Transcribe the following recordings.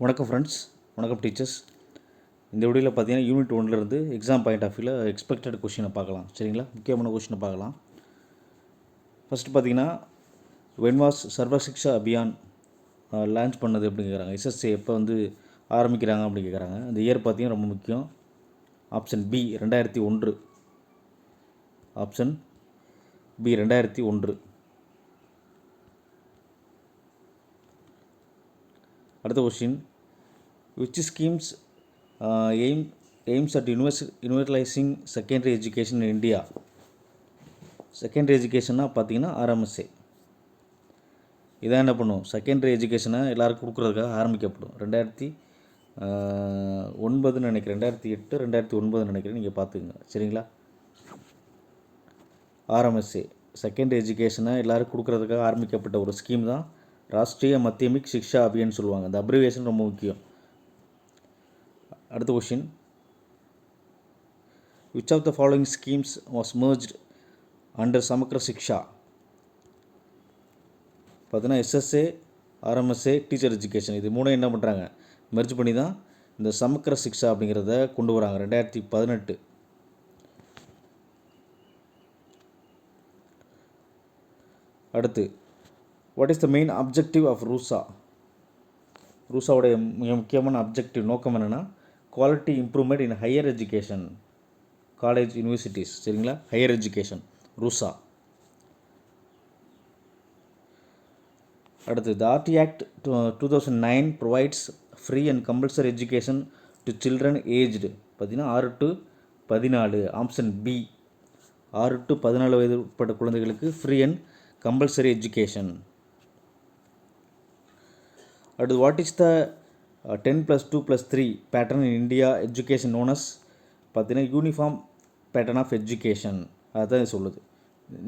வணக்கம் ஃப்ரெண்ட்ஸ், வணக்கம் டீச்சர்ஸ். இந்த வீடியோவில் பார்த்தீங்கன்னா யூனிட் 1லேருந்து எக்ஸாம் பாயிண்ட் ஆஃப் வியூவில் எக்ஸ்பெக்டட் கொஷினை பார்க்கலாம். சரிங்களா, முக்கியமான கொஷினை பார்க்கலாம். ஃபஸ்ட்டு பார்த்தீங்கன்னா வென் வாஸ் சர்வ சிக்ஷா அபியான் லான்ச் பண்ணது அப்படின்னு கேட்குறாங்க. எஸ்எஸ்சி எப்போ வந்து ஆரம்பிக்கிறாங்க அப்படின்னு கேட்குறாங்க. அந்த இயர் பார்த்தீங்கன்னா ரொம்ப முக்கியம். Option B 2001. Option B 2001. அடுத்த question, which schemes aims at universalizing secondary education in India? Secondary எஜுகேஷன்னா பார்த்தீங்கன்னா ஆர்எம்எஸ்ஏ. இதான் என்ன பண்ணும், செகண்டரி எஜுகேஷனை எல்லாருக்கும் கொடுக்குறதுக்காக ஆரம்பிக்கப்படும். 2009 நினைக்கிறேன், 2008 2009 நினைக்கிறேன், நீங்கள் பார்த்துக்குங்க. சரிங்களா, ஆர்எம்எஸ்ஏ செகண்டரி எஜுகேஷனை எல்லாருக்கும் கொடுக்குறதுக்காக ஆரம்பிக்கப்பட்ட ஒரு ஸ்கீம் தான் ராஷ்ட்ரிய மத்தியமிக் சிக்ஷா அபியான் சொல்லுவாங்க. இந்த அப்ரிவேஷன் ரொம்ப முக்கியம். அடுத்த question, which of the following schemes was merged under Samagra Shiksha? பார்த்தீங்கன்னா எஸ்எஸ்ஏ, ஆர்எம்எஸ்ஏ, டீச்சர் எஜுகேஷன், இது மூணு என்ன பண்ணுறாங்க, மெர்ஜ் பண்ணி தான் இந்த சமக்ர சிக்ஷா அப்படிங்கிறத கொண்டு வராங்க 2018. அடுத்து, what is the main objective of RUSA? ரூசாவுடைய மிக முக்கியமான அப்ஜெக்டிவ் நோக்கம் என்னென்னா quality improvement in higher education, college, universities. சரிங்களா, ஹையர் எஜுகேஷன் ரூசா. அடுத்து, the RTE act 2009 provides free and compulsory education to children aged பார்த்தீங்கன்னா 6 to 14. ஆப்ஷன் பி 6 to 14 வயது உட்பட்ட குழந்தைகளுக்கு ஃப்ரீ அண்ட் கம்பல்சரி எஜுகேஷன். அடுத்து, what is the 10+2+3 pattern in India education known as பார்த்தீங்கன்னா uniform pattern of education. அதுதான் சொல்லுது.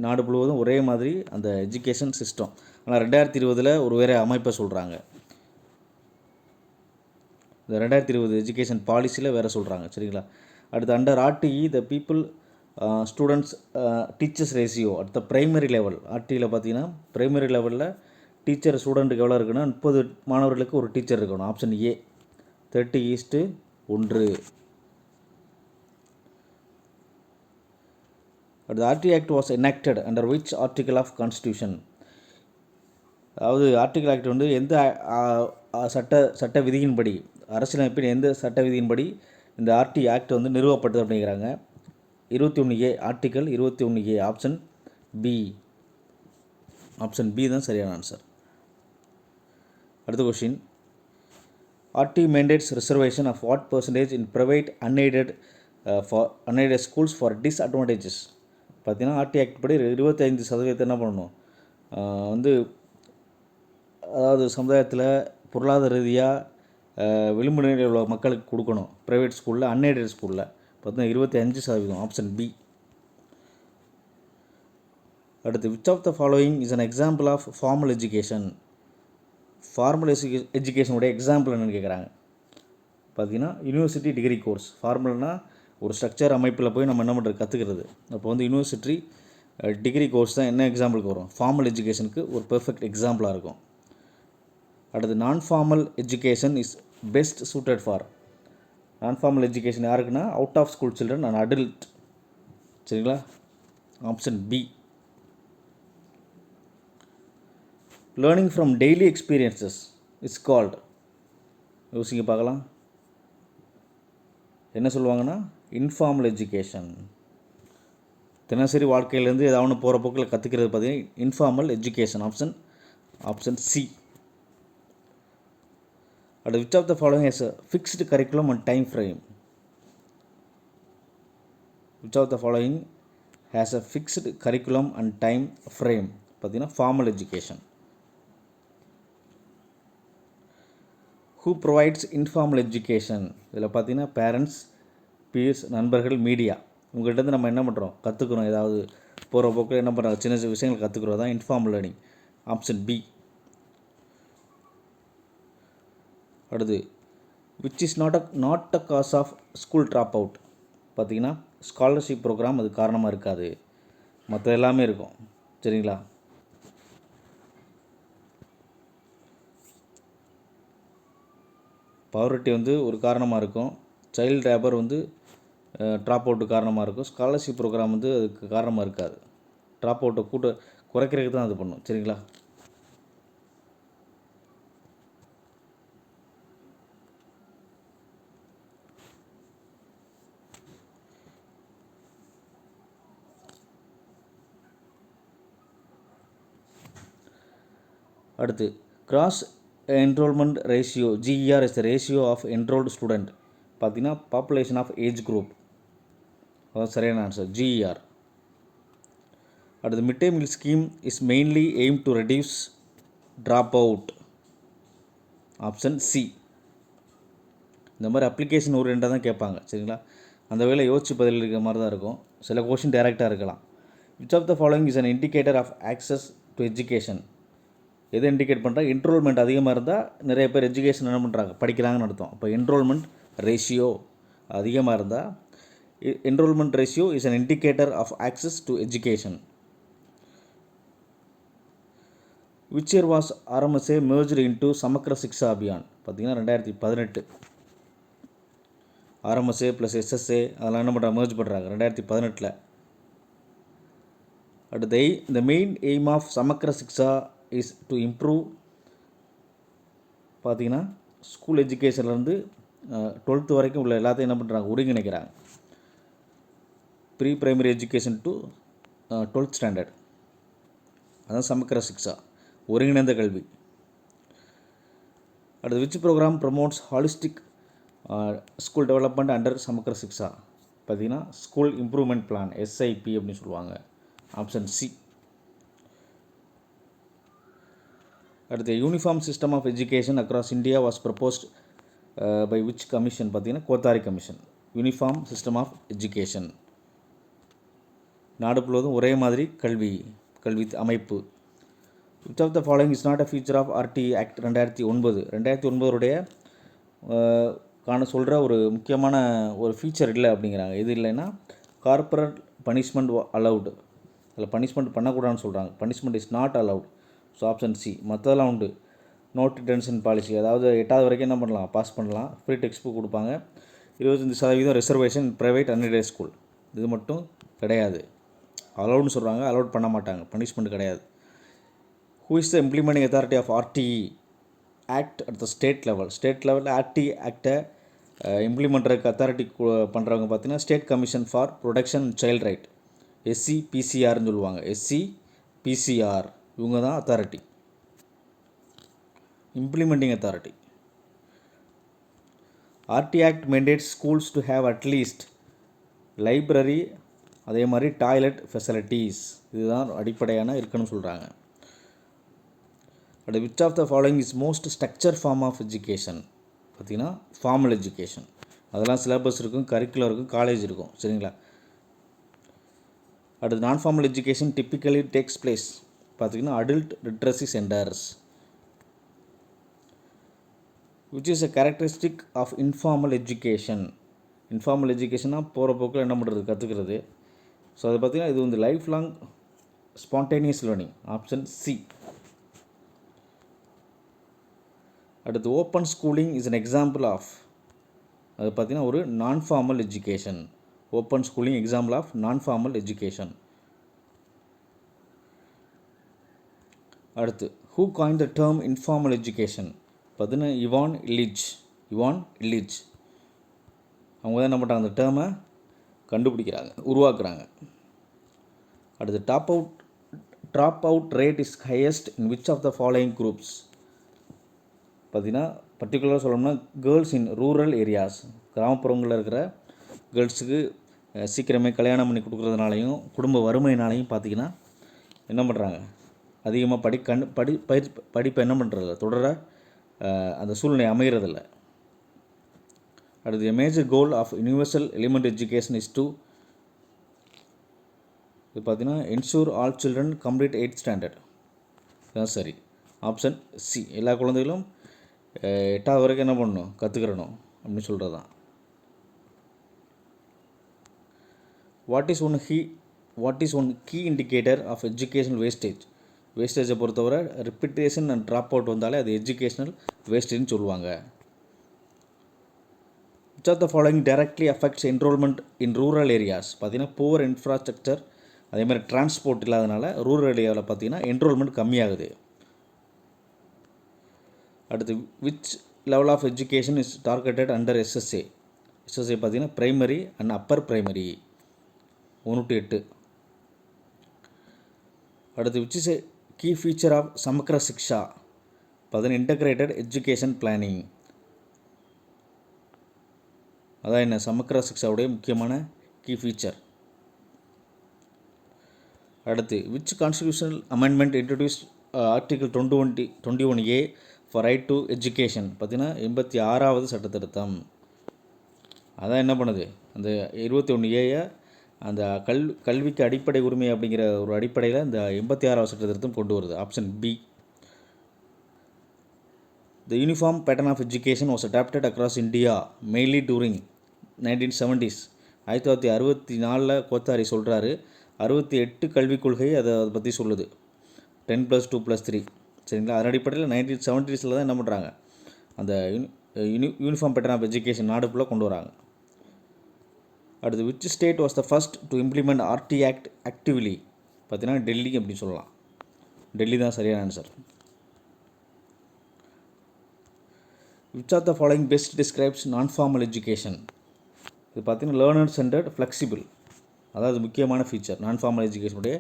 நாடு முழுவதும் ஒரே மாதிரி அந்த எஜுகேஷன் சிஸ்டம். ஆனால் 2020 ஒரு வேறு அமைப்பை சொல்கிறாங்க. இந்த 2020 எஜுகேஷன் பாலிசியில் வேறு சொல்கிறாங்க. சரிங்களா, அடுத்து, under RTE the people students teachers ratio at the primary level. ஆர்டியில் பார்த்தீங்கன்னா ப்ரைமரி லெவலில் டீச்சர் ஸ்டூடெண்ட்டுக்கு எவ்வளோ இருக்குன்னா 30 மாணவர்களுக்கு ஒரு டீச்சர் இருக்கணும். Option A 30:1. The RT Act was enacted under which article of Constitution? அதாவது ஆர்டிகல் ஆக்ட் வந்து எந்த சட்ட விதியின்படி, அரசியலமைப்பின் எந்த சட்ட விதியின்படி இந்த ஆர்டி ஆக்ட் வந்து நிறுவப்பட்டது அப்படிங்கிறாங்க. 21A, article 21A. Option B. Option B தான் சரியான ஆன்சர். அடுத்த question, RT mandates reservation of what percentage in private unaided schools for disadvantages? பார்த்தீங்கன்னா ஆர்டி ஆக்ட் படி 25% என்ன பண்ணணும், வந்து அதாவது சமுதாயத்தில் பொருளாதார ரீதியாக விளிம்பு நிலையில் உள்ள மக்களுக்கு கொடுக்கணும். ப்ரைவேட் ஸ்கூலில், அன்எய்டட் ஸ்கூலில் பார்த்தீங்கன்னா 25%. Option B. அடுத்து, which of the following is an example of formal education? Formal எஜுகேஷனுடைய எக்ஸாம்பிள் என்னென்னு கேட்குறாங்க. பார்த்தீங்கன்னா யூனிவர்சிட்டி டிகிரி கோர்ஸ். ஃபார்மல்னால் ஒரு ஸ்ட்ரக்சர் அமைப்பில் போய் நம்ம என்ன பண்ணுறது, கற்றுக்கிறது. அப்போ வந்து யூனிவர்சிட்டி டிகிரி கோர்ஸ் தான் என்ன எக்ஸாம்பிளுக்கு வரும், ஃபார்மல் எஜுகேஷனுக்கு ஒரு பெர்ஃபெக்ட் எக்ஸாம்பிளாக இருக்கும். அடுத்து, non formal education is best suited for. Non formal education யாருக்குன்னா out of school children and adult. சரிங்களா, option B. Learning from daily experiences it's called. யோசிங்க பார்க்கலாம், என்ன சொல்லுவாங்கன்னா இன்ஃபார்மல் எஜுகேஷன். தினசரி வாழ்க்கையிலேருந்து ஏதாவது ஒன்று போகிற போக்கில் கற்றுக்கிறது பார்த்தீங்கன்னா இன்ஃபார்மல் எஜுகேஷன். Option C. அடுத்து, which of the following has a fixed curriculum and time frame? Which of the following has a fixed curriculum and time frame? பார்த்தீங்கன்னா formal education. Who provides informal education? இதில் பார்த்தீங்கன்னா parents, பீர்ஸ், நண்பர்கள், media. உங்கள்கிட்ட நம்ம என்ன பண்ணுறோம், கற்றுக்குறோம். ஏதாவது போகிற போக்கில் என்ன பண்ணுறாங்க, சின்ன சின்ன விஷயங்கள் கற்றுக்குறோம் தான் இன்ஃபார்மல் லேர்னிங். Option B. அடுத்து, which is not a cause of school drop out? பார்த்தீங்கன்னா ஸ்காலர்ஷிப் ப்ரோக்ராம் அது காரணமாக இருக்காது, மற்ற எல்லாமே இருக்கும். சரிங்களா, பவர்ட்டி வந்து ஒரு காரணமாக இருக்கும், சைல்டு லேபர் வந்து ட்ராப் அவுட்டு காரணமாக இருக்கும், ஸ்காலர்ஷிப் ப்ரோக்ராம் வந்து அதுக்கு காரணமாக இருக்காது. ட்ராப் அவுட்டை குறைக்கிறதுக்கு தான் அது பண்ணும். சரிங்களா? அடுத்து gross enrolment ratio, GER is the ratio of enrolled student. பார்த்தீங்கன்னா பாப்புலேஷன் ஆஃப் ஏஜ் குரூப், அதான் சரியான ஆன்சர், GER. அடுத்து mid day meal scheme is mainly aim to reduce drop out. Option C. இந்த மாதிரி அப்ளிகேஷன் ஒரு ரெண்டாக தான் கேட்பாங்க. சரிங்களா? அந்த வேலை யோசிச்சு பதில் இருக்கிற மாதிரி தான் இருக்கும். சில கொஷின் டைரெக்டாக இருக்கலாம். Which of the following is an indicator of access to education. எதை இண்டிகேட் பண்ணுறா? என்ரோல்மெண்ட் அதிகமாக இருந்தால் நிறைய பேர் எஜுகேஷன் என்ன பண்ணுறாங்க, படிக்கிறாங்கன்னு அர்த்தம். அப்போ என்ரோல்மெண்ட் ரேஷியோ அதிகமாக இருந்தால் enrolment ratio is an indicator of access to education. Which year was RMSA merged into Samagra Shiksha Abhiyan? பார்த்தீங்கன்னா 2018. RMSA ப்ளஸ் SSA அதெல்லாம் என்ன பண்ணுறாங்க, merge பண்ணுறாங்க 2018. அடுத்து the main aim of Samagra Shiksha is to improve. பார்த்தீங்கன்னா ஸ்கூல் எஜுகேஷன்லேருந்து 12th வரைக்கும் உள்ள எல்லாத்தையும் என்ன பண்ணுறாங்க, ஒருங்கிணைக்கிறாங்க. Pre primary education to 12th standard, அதான் சமக்கர சிக்ஷா, ஒருங்கிணைந்த கல்வி. அடுத்து which program promotes holistic school development under Samagra Shiksha? பார்த்தீங்கன்னா ஸ்கூல் இம்ப்ரூவ்மெண்ட் பிளான், SIP அப்படின்னு சொல்லுவாங்க. Option C. அடுத்து uniform system of education across India was proposed by which commission? பார்த்தீங்கன்னா Kothari commission. Uniform system of education, நாடு முழுவதும் ஒரே மாதிரி கல்வி அமைப்பு. Which of the following is not a feature of RT act 2009 சொல்கிற ஒரு முக்கியமான ஒரு ஃபீச்சர் இல்லை அப்படிங்கிறாங்க. எது இல்லைன்னா கார்ப்பரேட் பனிஷ்மெண்ட் அலவுடு, அதில் பனிஷ்மெண்ட் பண்ணக்கூடாதுன்னு சொல்கிறாங்க. Punishment is not allowed. So option C. மற்றதெல்லாம் உண்டு. நோ டிடென்ஷன் பாலிசி, அதாவது 8வது வரைக்கும் என்ன பண்ணலாம், பாஸ் பண்ணலாம். ஃப்ரீ டெக்ஸ்ட் புக் கொடுப்பாங்க. 25% ரிசர்வேஷன் ப்ரைவேட் அன்எய்டட் ஸ்கூல், இது மட்டும் கிடையாது. அலவுட்னு சொல்கிறாங்க, அலவுட் பண்ண மாட்டாங்க, பனிஷ்மெண்ட் கிடையாது. Who is the implementing authority of RTE Act at the state level? State level RTE Act இம்ப்ளிமெண்ட்றதுக்கு அத்தாரிட்டி பண்ணுறவங்க பார்த்தீங்கன்னா state commission for protection and child right, SCPCRன்னு சொல்லுவாங்க. SCPCR இவங்க தான் authority, implementing authority. RTE Act mandates schools to have at least library, அதே மாதிரி toilet facilities, இதுதான் அடிப்படையான இருக்குன்னு சொல்கிறாங்க. But which of the following is most structure form of education? பார்த்தீங்கன்னா ஃபார்மல் எஜுகேஷன், அதெல்லாம் சிலபஸ் இருக்கும், கரிக்குலர் இருக்கும், காலேஜ் இருக்கும். சரிங்களா? அடுத்து non formal education typically takes place. பார்த்தீங்கன்னா adult literacy centres. Which is a characteristic of informal education? Informal எஜுகேஷனாக போகிற போக்கில் என்ன பண்ணுறது, கற்றுக்கிறது. ஸோ அது பார்த்திங்கன்னா இது வந்து life long spontaneous learning. Option C. அடுத்து open schooling is an example of, அது பார்த்திங்கன்னா ஒரு non formal education. Open schooling example of non formal education. அடுத்து who coined the term informal education? பார்த்தீங்கன்னா இவான் இல்லிச். அவங்க தான் என்ன பண்ணுறாங்க, அந்த டேர்மை கண்டுபிடிக்கிறாங்க, உருவாக்குறாங்க. அடுத்து drop out rate is highest in which of the following groups? பார்த்திங்கன்னா பர்டிகுலராக சொல்லணும்னா கேர்ள்ஸ் இன் ரூரல் ஏரியாஸ், கிராமப்புறங்களில் இருக்கிற கேர்ள்ஸுக்கு சீக்கிரமே கல்யாணம் பண்ணி கொடுக்குறதுனாலையும் குடும்ப வறுமையினாலையும் பார்த்திங்கன்னா என்ன பண்ணுறாங்க, அதிகமாக படிப்பை என்ன பண்ணுறதில்ல, தொடர அந்த சூழ்நிலை அமைகிறதில்ல. அடுத்து major goal of universal element education is to, இது பார்த்திங்கன்னா ensure all children complete 8th standard. இதுதான் சரி. Option C. எல்லா குழந்தைகளும் 8வது வரைக்கும் என்ன பண்ணணும், கற்றுக்கிறணும் அப்படின்னு சொல்கிறது தான். What is one key indicator of educational wastage? வேஸ்டேஜை பொறுத்தவரை ரிப்பிட்டேஷன் அண்ட் ட்ராப் அவுட் வந்தாலே அது எஜுகேஷனல் வேஸ்டேஜ்னு சொல்லுவாங்க. which of the following directly affects enrollment in rural areas? பார்த்தீங்கன்னா poor infrastructure அதே மாதிரி டிரான்ஸ்போர்ட் இல்லாதனால ரூரல் ஏரியாவில் பார்த்தீங்கன்னா என்ரோல்மெண்ட் கம்மியாகுது. அடுத்து which level of education is targeted under SSA? SSA பார்த்தீங்கன்னா primary and upper primary 1 to 8. அடுத்து which is a key feature of Samagra Shiksha? பார்த்தீங்கன்னா இன்டகிரேட்டட் எஜுகேஷன் பிளானிங். அதான் என்ன சமக்ர சிக்ஷாவுடைய முக்கியமான கீ ஃபீச்சர். அடுத்து which constitutional amendment introduce article 21A for right to education? பார்த்தீங்கன்னா 86வது சட்டத்திருத்தம். அதான் என்ன பண்ணுது, அந்த 21A அந்த கல்விக்கு அடிப்படை உரிமை அப்படிங்கிற ஒரு அடிப்படையில் இந்த 86வது சட்டத்திருத்தம் கொண்டு வருது. Option B. The uniform pattern of education was adapted across India mainly during 1970s. 1964 Kothari சொல்கிறாரு. 68 கல்விக் கொள்கை அதை பற்றி சொல்லுது. 10+2+3 சரிங்களா. அதன் அடிப்படையில் 1970s தான் என்ன பண்ணுறாங்க, அந்த யூனிஃபார்ம் பேட்டர்ன் ஆஃப் எஜுகேஷன் நாடு ஃபுல்லாக கொண்டு வராங்க. அடுத்து which state was the first to implement RT act actively? பார்த்தீங்கன்னா டெல்லி அப்படின்னு சொல்லலாம். டெல்லி தான் சரியான answer. Which of the following best describes non formal education? இது பார்த்தீங்கன்னா லேர்னர் சென்டர்ட் ஃப்ளெக்சிபிள், அதாவது முக்கியமான ஃபீச்சர். நான் ஃபார்மல் எஜுகேஷனுடைய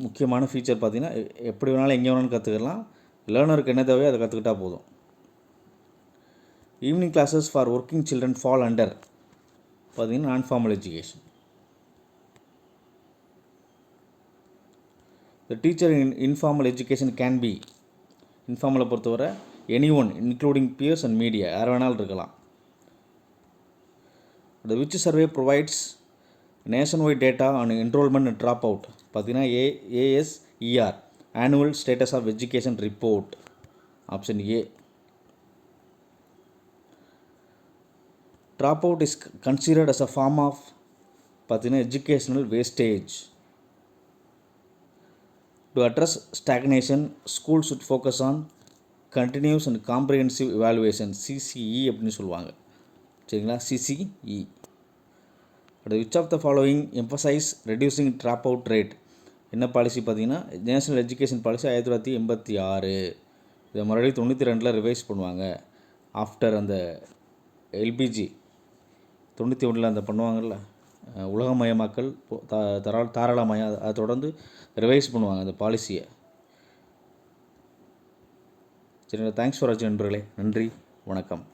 முக்கியமான ஃபீச்சர் பார்த்தீங்கன்னா எப்படி வேணாலும் எங்கே வேணாலும் கற்றுக்கலாம், லேர்னருக்கு என்ன தேவையோ அதை கற்றுக்கிட்டா போதும். Evening classes for working children fall under பார்த்தீங்கன்னா non formal education. The teacher in informal education can be, இன்ஃபார்மலை பொறுத்தவரை any one including peers and media, யார் வேணாலும் இருக்கலாம். The which survey provides nationwide data on enrollment and dropout? பார்த்தீங்கன்னா ASER Annual Status of Education Report. Option A. Dropout is considered as a form of பார்த்தீங்கன்னா educational wastage. To address stagnation, schools should focus on continuous and comprehensive evaluation, CCE அப்படின்னு சொல்லுவாங்க சரிங்களா, CCE. Which of the following emphasise reducing drop out rate? என்ன policy பார்த்தீங்கன்னா national education policy 1986. இதை மறுபடியும் 92 revise பண்ணுவாங்க. After அந்த எல்பிஜி 91 அந்த பண்ணுவாங்கள்ல உலகமயமாக்கல் தாராளமயம், அதை தொடர்ந்து ரிவைஸ் பண்ணுவாங்க அந்த பாலிசியை. சரிங்களா. தேங்க்ஸ் ஃபார் வாட்சிங் நண்பர்களே. நன்றி, வணக்கம்.